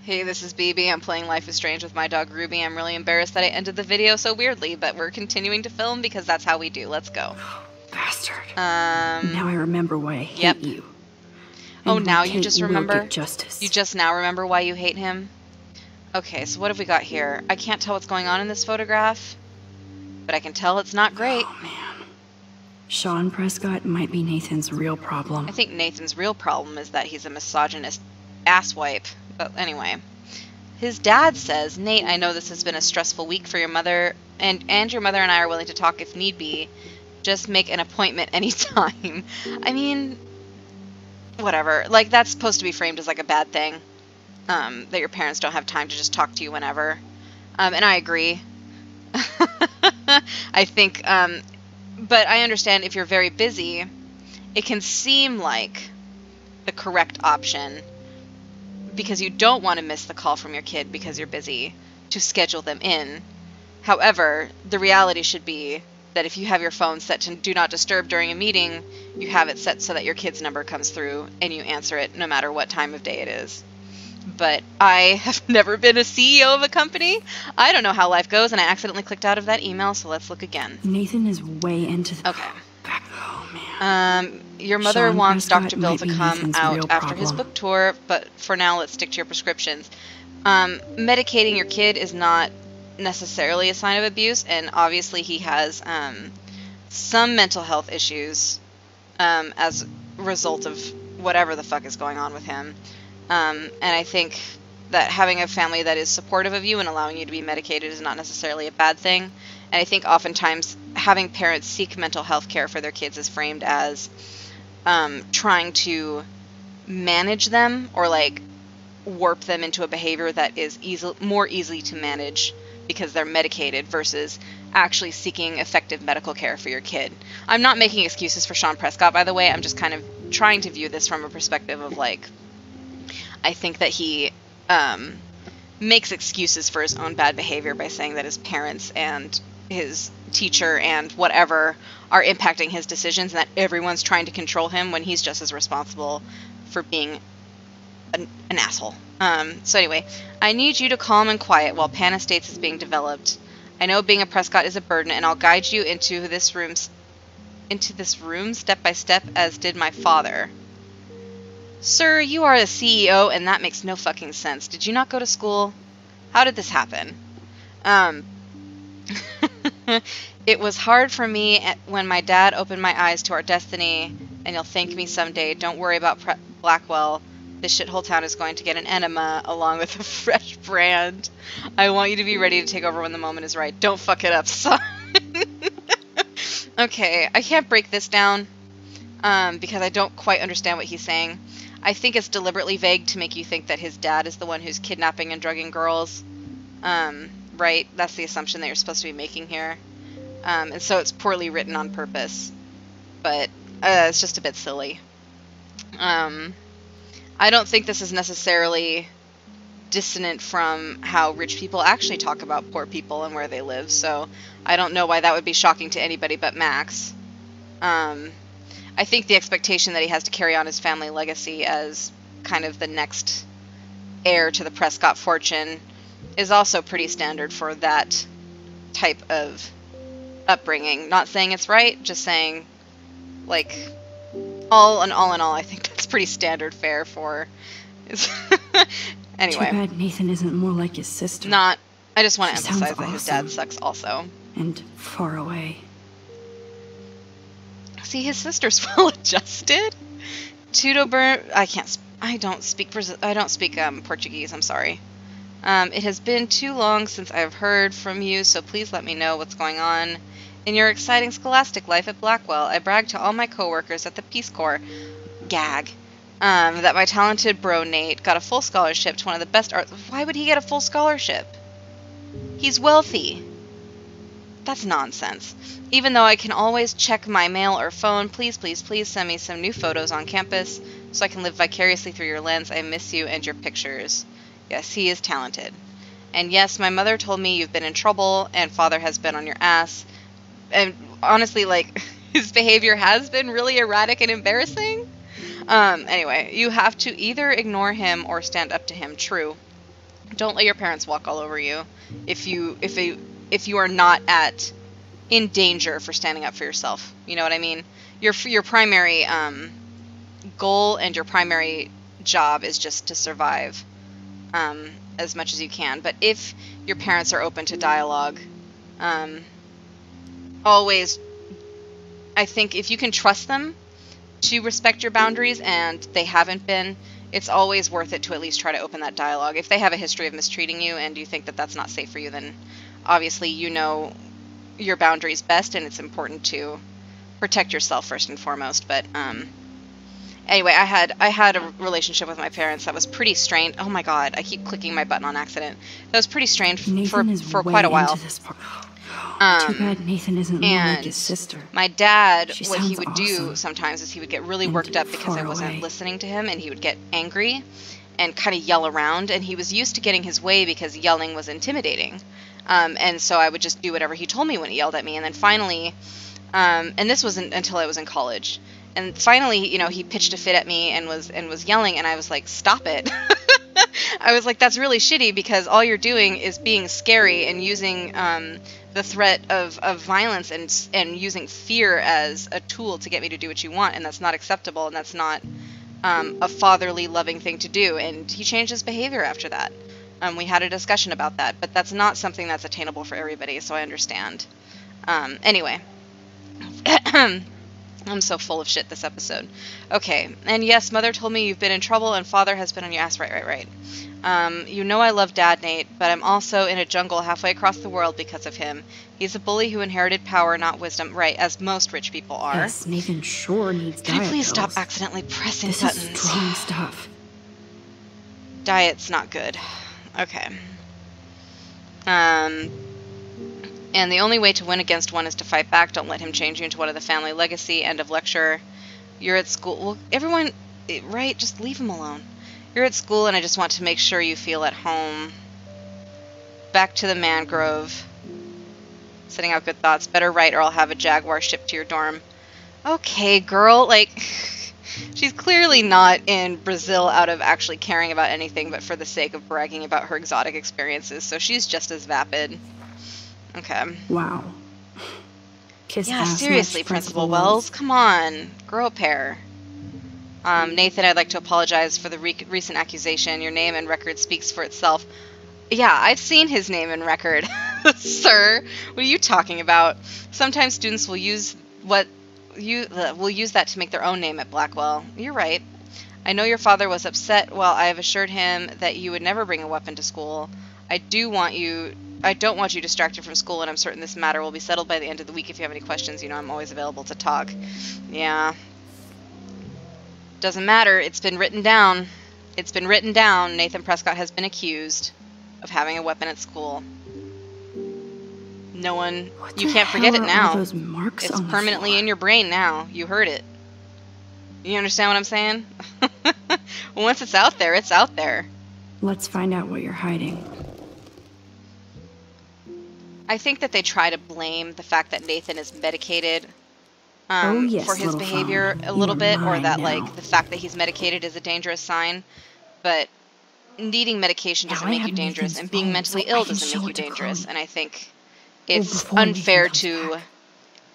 Hey, this is Beebee. I'm playing Life is Strange with my dog Ruby. I'm really embarrassed that I ended the video so weirdly, but we're continuing to film because that's how we do. Let's go. Bastard. Now I remember why I hate you. Oh, And now why you Kate just will remember? get justice. You just now remember why you hate him? Okay, so what have we got here? I can't tell what's going on in this photograph, but I can tell it's not great. Oh, man. Sean Prescott might be Nathan's real problem. I think Nathan's real problem is that he's a misogynist asswipe. But anyway. His dad says, Nate, I know this has been a stressful week for your mother, and your mother and I are willing to talk if need be. Just make an appointment anytime. I mean, whatever. Like, that's supposed to be framed as, like, a bad thing. That your parents don't have time to just talk to you whenever. And I agree. I think, but I understand if you're very busy, it can seem like the correct option, because you don't want to miss the call from your kid because you're busy, to schedule them in. However, the reality should be that if you have your phone set to Do Not Disturb during a meeting, you have it set so that your kid's number comes through and you answer it no matter what time of day it is. But I have never been a CEO of a company. I don't know how life goes, and I accidentally clicked out of that email, so let's look again. Nathan is way into the... Okay. Oh, man. Your mother Sean wants Prescott Dr. Bill to might be come Nathan's out real after his problem. book tour, but for now, let's stick to your prescriptions. Medicating your kid is not necessarily a sign of abuse, and obviously he has some mental health issues as a result of whatever the fuck is going on with him. And I think that having a family that is supportive of you and allowing you to be medicated is not necessarily a bad thing. And I think oftentimes having parents seek mental health care for their kids is framed as trying to manage them or like warp them into a behavior that is more easy to manage because they're medicated versus actually seeking effective medical care for your kid. I'm not making excuses for Sean Prescott, by the way. I'm just kind of trying to view this from a perspective of like, I think that he makes excuses for his own bad behavior by saying that his parents and his teacher and whatever are impacting his decisions and that everyone's trying to control him when he's just as responsible for being an asshole. So anyway, I need you to calm and quiet while Pan Estates is being developed. I know being a Prescott is a burden, and I'll guide you into this room step by step, as did my father. Sir, you are a CEO, and that makes no fucking sense. Did you not go to school? How did this happen? It was hard for me when my dad opened my eyes to our destiny, and you'll thank me someday. Don't worry about Blackwell. This shithole town is going to get an enema along with a fresh brand. I want you to be ready to take over when the moment is right. Don't fuck it up, son. Okay, I can't break this down because I don't quite understand what he's saying. I think it's deliberately vague to make you think that his dad is the one who's kidnapping and drugging girls. Right? That's the assumption that you're supposed to be making here. And so it's poorly written on purpose. But it's just a bit silly. I don't think this is necessarily dissonant from how rich people actually talk about poor people and where they live, so I don't know why that would be shocking to anybody but Max. I think the expectation that he has to carry on his family legacy as kind of the next heir to the Prescott fortune is also pretty standard for that type of upbringing. Not saying it's right, just saying, like, all in all, I think that's pretty standard fare for... Anyway. Too bad Nathan isn't more like his sister. I just want to She emphasize sounds that his awesome. dad sucks also. And far away. See, his sister's well-adjusted. I don't speak Portuguese, I'm sorry. It has been too long since I've heard from you, so please let me know what's going on in your exciting scholastic life at Blackwell. I brag to all my coworkers at the Peace Corps, gag, that my talented bro Nate got a full scholarship to one of the best arts. Why would he get a full scholarship? He's wealthy. That's nonsense. Even though I can always check my mail or phone, please, please, please send me some new photos on campus so I can live vicariously through your lens. I miss you and your pictures. Yes, he is talented. And yes, my mother told me you've been in trouble and father has been on your ass. And honestly, like, his behavior has been really erratic and embarrassing. Anyway, you have to either ignore him or stand up to him. True. Don't let your parents walk all over you if you are not in danger for standing up for yourself. You know what I mean? Your primary goal and your primary job is just to survive as much as you can. But if your parents are open to dialogue, always, I think if you can trust them to respect your boundaries and they haven't been, it's always worth it to at least try to open that dialogue. If they have a history of mistreating you and you think that that's not safe for you, then obviously you know your boundaries best, and it's important to protect yourself first and foremost. But anyway, I had a relationship with my parents that was pretty strained. Oh my god, I keep clicking my button on accident. That was pretty strained for quite a while. Too bad Nathan isn't more like his sister. My dad, She what he sounds would do awesome. sometimes is he would get really And worked up because I far wasn't away. listening to him, and he would get angry and kind of yell around, and he was used to getting his way because yelling was intimidating. And so I would just do whatever he told me when he yelled at me, and then finally, and this wasn't until I was in college, and finally, you know, he pitched a fit at me and was yelling, and I was like, stop it. I was like, that's really shitty, because all you're doing is being scary and using the threat of violence and using fear as a tool to get me to do what you want, and that's not acceptable, and that's not a fatherly, loving thing to do. And he changed his behavior after that. We had a discussion about that, but that's not something that's attainable for everybody, so I understand. Anyway. I'm so full of shit this episode. Okay, and yes, Mother told me you've been in trouble and Father has been on your ass. Right. You know I love Dad, Nate, but I'm also in a jungle halfway across the world because of him. He's a bully who inherited power, not wisdom. Right, as most rich people are. Yes, Nathan sure needs Can you diet please pills. stop accidentally pressing This buttons? is strong stuff. Diet's not good. Okay. And the only way to win against one is to fight back. Don't let him change you into one of the family legacy. End of lecture. You're at school. Well, everyone, right? Just leave him alone. You're at school, and I just want to make sure you feel at home. Back to the mangrove. Setting out good thoughts. Better write, or I'll have a jaguar shipped to your dorm. Okay, girl. Like, she's clearly not in Brazil out of actually caring about anything, but for the sake of bragging about her exotic experiences. So she's just as vapid. Okay. Wow. Kiss Yeah, ass seriously, much, Principal Wells. Come on. Grow a pair. Nathan, I'd like to apologize for the recent accusation. Your name and record speaks for itself. Yeah, I've seen his name and record. Sir, what are you talking about? Sometimes students will use that to make their own name at Blackwell. You're right. I know your father was upset. Well, I have assured him that you would never bring a weapon to school. I don't want you distracted from school, and I'm certain this matter will be settled by the end of the week. If you have any questions, you know I'm always available to talk. Yeah. Doesn't matter. It's been written down. It's been written down. Nathan Prescott has been accused of having a weapon at school. No one... You can't forget it now. Those marks It's on the permanently floor? in your brain now. You heard it. You understand what I'm saying? Once it's out there, it's out there. Let's find out what you're hiding. I think that they try to blame the fact that Nathan is medicated Oh, yes, for his little behavior phone. a little You're bit, or mine that now. like the fact that he's medicated is a dangerous sign. But needing medication doesn't Now I make you have dangerous, Nathan's and being phone, mentally so I ill can doesn't show make you it to dangerous. Chloe. And I think it's before Nathan unfair comes to back.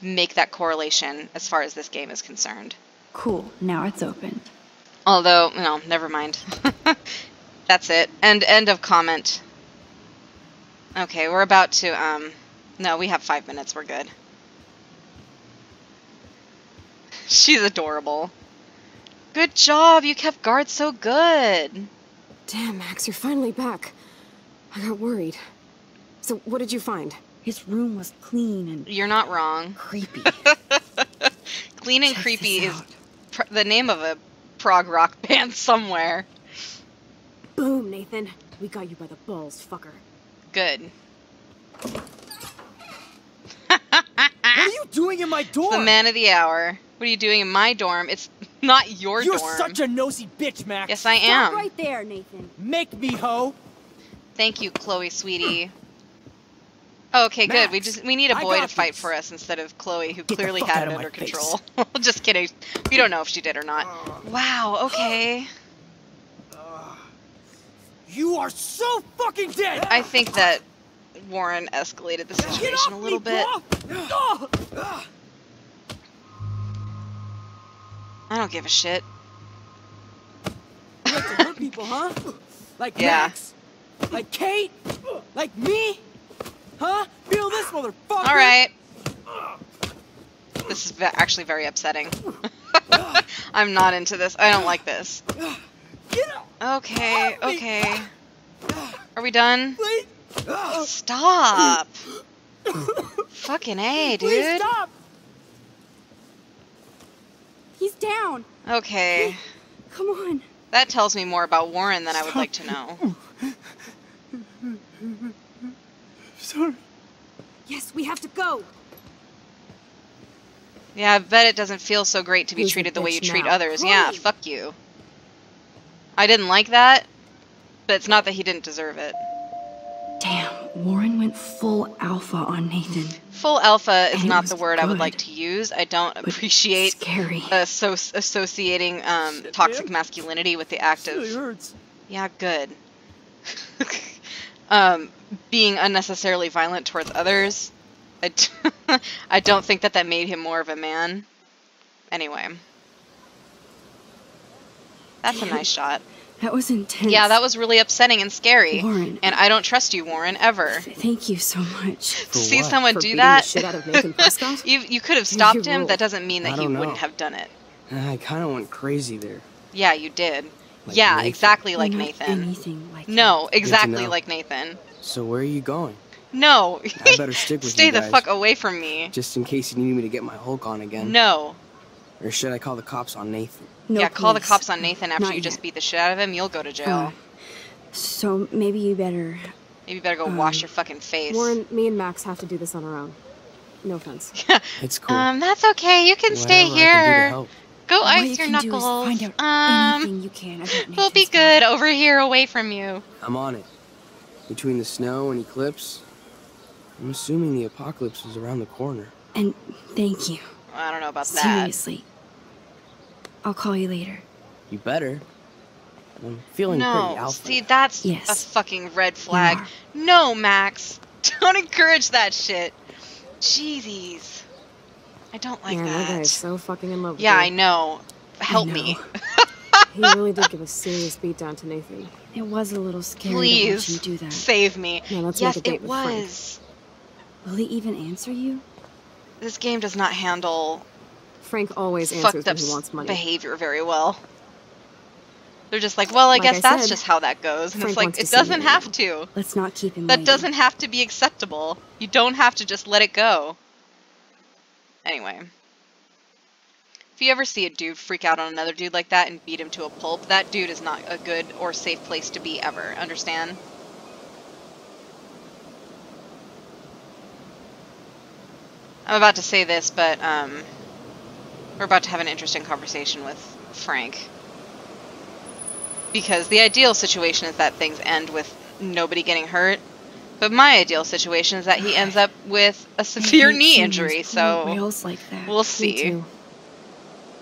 make that correlation as far as this game is concerned. Cool, now it's open. Although, no, never mind. That's it. End of comment. Okay, we're about to, no, we have 5 minutes. We're good. She's adorable. Good job. You kept guard so good. Damn, Max, you're finally back. I got worried. So, what did you find? His room was clean and You're not wrong. creepy. Clean and Check Creepy this is out. the name of a prog rock band somewhere. Boom, Nathan. We got you by the balls, fucker. Good. What are you doing in my dorm? The man of the hour. What are you doing in my dorm? It's not your You're dorm. such a nosy bitch, Max. Yes, I am. Stop right there, Nathan. Make me, ho. Thank you, Chloe, sweetie. Oh, okay, good. Max, We need a I boy to got fight this. for us instead of Chloe, who the clearly fuck had out it of under my face. control. Just kidding. We don't know if she did or not. Wow. Okay. You are so fucking dead! I think that Warren escalated the situation a little bit. I don't give a shit. You like to hurt people, huh? Like Yeah. Max? Like Kate? Like me? Huh? Feel this, motherfucker! Alright. This is actually very upsetting. I'm not into this. I don't like this. Get up! Okay, okay. Are we done? Please! Stop! Fucking A, Please dude. stop! He's down. Okay. Come on. That tells me more about Warren than I would like to know. Sorry. Yes, we have to go. Yeah, I bet it doesn't feel so great to be Who's the treated the way you bitch treat now? others. Yeah, Chloe. fuck you. I didn't like that, but it's not that he didn't deserve it. Damn, Warren went full alpha on Nathan. Full alpha is And it not was the word I would good, like to use. I don't but appreciate scary. associating toxic man. masculinity with the act Really of, hurts. yeah, good. Being unnecessarily violent towards others. I don't think that made him more of a man. Anyway. That's a nice shot. That was intense. Yeah, that was really upsetting and scary. Warren. And I don't trust you, Warren, ever. Thank you so much. To see what? someone For do beating that, the shit out of Nathan Prescott? you could have stopped You him. rule. That doesn't mean that I he don't know. wouldn't have done it. I kind of went crazy there. Yeah, you did. Like yeah, Nathan. exactly like Not Nathan. Anything like No, that. exactly know. like Nathan. So where are you going? No. I better stick with Stay you the guys. fuck away from me. Just in case you need me to get my Hulk on again. No. Or should I call the cops on Nathan? No, yeah, call the please. cops on Nathan after Not you just yet. beat the shit out of him. You'll go to jail. So maybe you better. Maybe you better go wash your fucking face. Warren, me and Max have to do this on our own. No offense. It's cool. That's okay. You can stay Whatever I can do to here. help. Go All ice you your can do is knuckles. find out anything you can about We'll be Nathan's good life. over here away from you. I'm on it. Between the snow and eclipse, I'm assuming the apocalypse is around the corner. And thank you. I don't know about that. Seriously. I'll call you later. You better. I'm feeling pretty No, alpha. see, that's Yes. a fucking red flag. are. No, Max. Don't encourage that shit. Jeezies. I don't like Man, that guy is that. so fucking in love with Yeah, you. I know. Help know. me. He really did give a serious beat down to Nathan. It was a little scary to Please watch him do that. save me. Yeah, let's Yes, make a date it with Frank. was. Will he even answer you? This game does not handle Frank always answers fucked when up he wants money. behavior very well. They're just like, well, I Like guess I that's said, just how that goes. And Frank it's like, wants to it see me doesn't now. have to. Let's not keep him That waiting. doesn't have to be acceptable. You don't have to just let it go. Anyway. If you ever see a dude freak out on another dude like that and beat him to a pulp, that dude is not a good or safe place to be ever. Understand? I'm about to say this, but we're about to have an interesting conversation with Frank. Because the ideal situation is that things end with nobody getting hurt. But my ideal situation is that he ends up with a severe I hate knee seeing injury, those poor so whales like that. we'll Me see. too.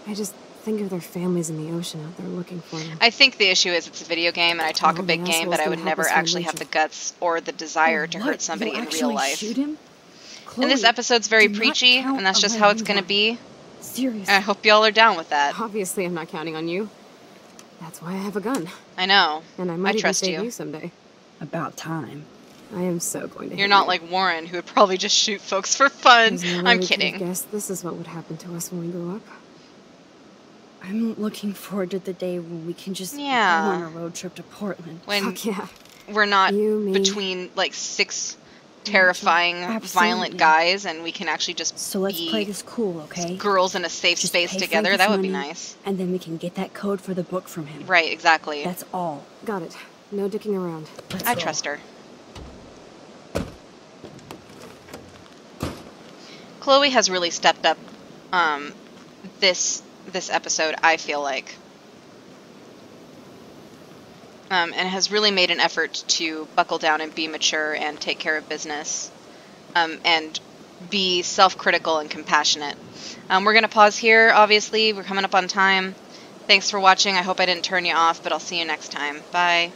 I just think of their families in the ocean out there looking for them. I think the issue is it's a video game and I talk a Well, big the game, but asshole's I gonna would help never us find actually have the Rachel. guts or the desire to What? hurt somebody You'll in real actually life. Shoot him? And this Chloe, episode's very do not preachy, count and that's just on how it's gonna anyone. be. Seriously. I hope y'all are down with that. Obviously, I'm not counting on you. That's why I have a gun. I know. And I might even trust save you. you someday. About time. I am so going to You're hate not you. like Warren, who would probably just shoot folks for fun. There's no way I'm we could have kidding. guessed this is what would happen to us when we grew up. I'm looking forward to the day when we can just Yeah. go on a road trip to Portland. When Fuck yeah. we're not You, me. between like 6 terrifying, violent Absolutely. guys, and we can actually just So let's be play this cool, okay? girls in a safe Just space pay together. Frank That his would be money, nice. And then we can get that code for the book from him. Right, exactly. That's all. Got it. No dicking around. Let's I go. trust her. Chloe has really stepped up this episode, I feel like. And has really made an effort to buckle down and be mature and take care of business. And be self-critical and compassionate. We're going to pause here, obviously. We're coming up on time. Thanks for watching. I hope I didn't turn you off, but I'll see you next time. Bye.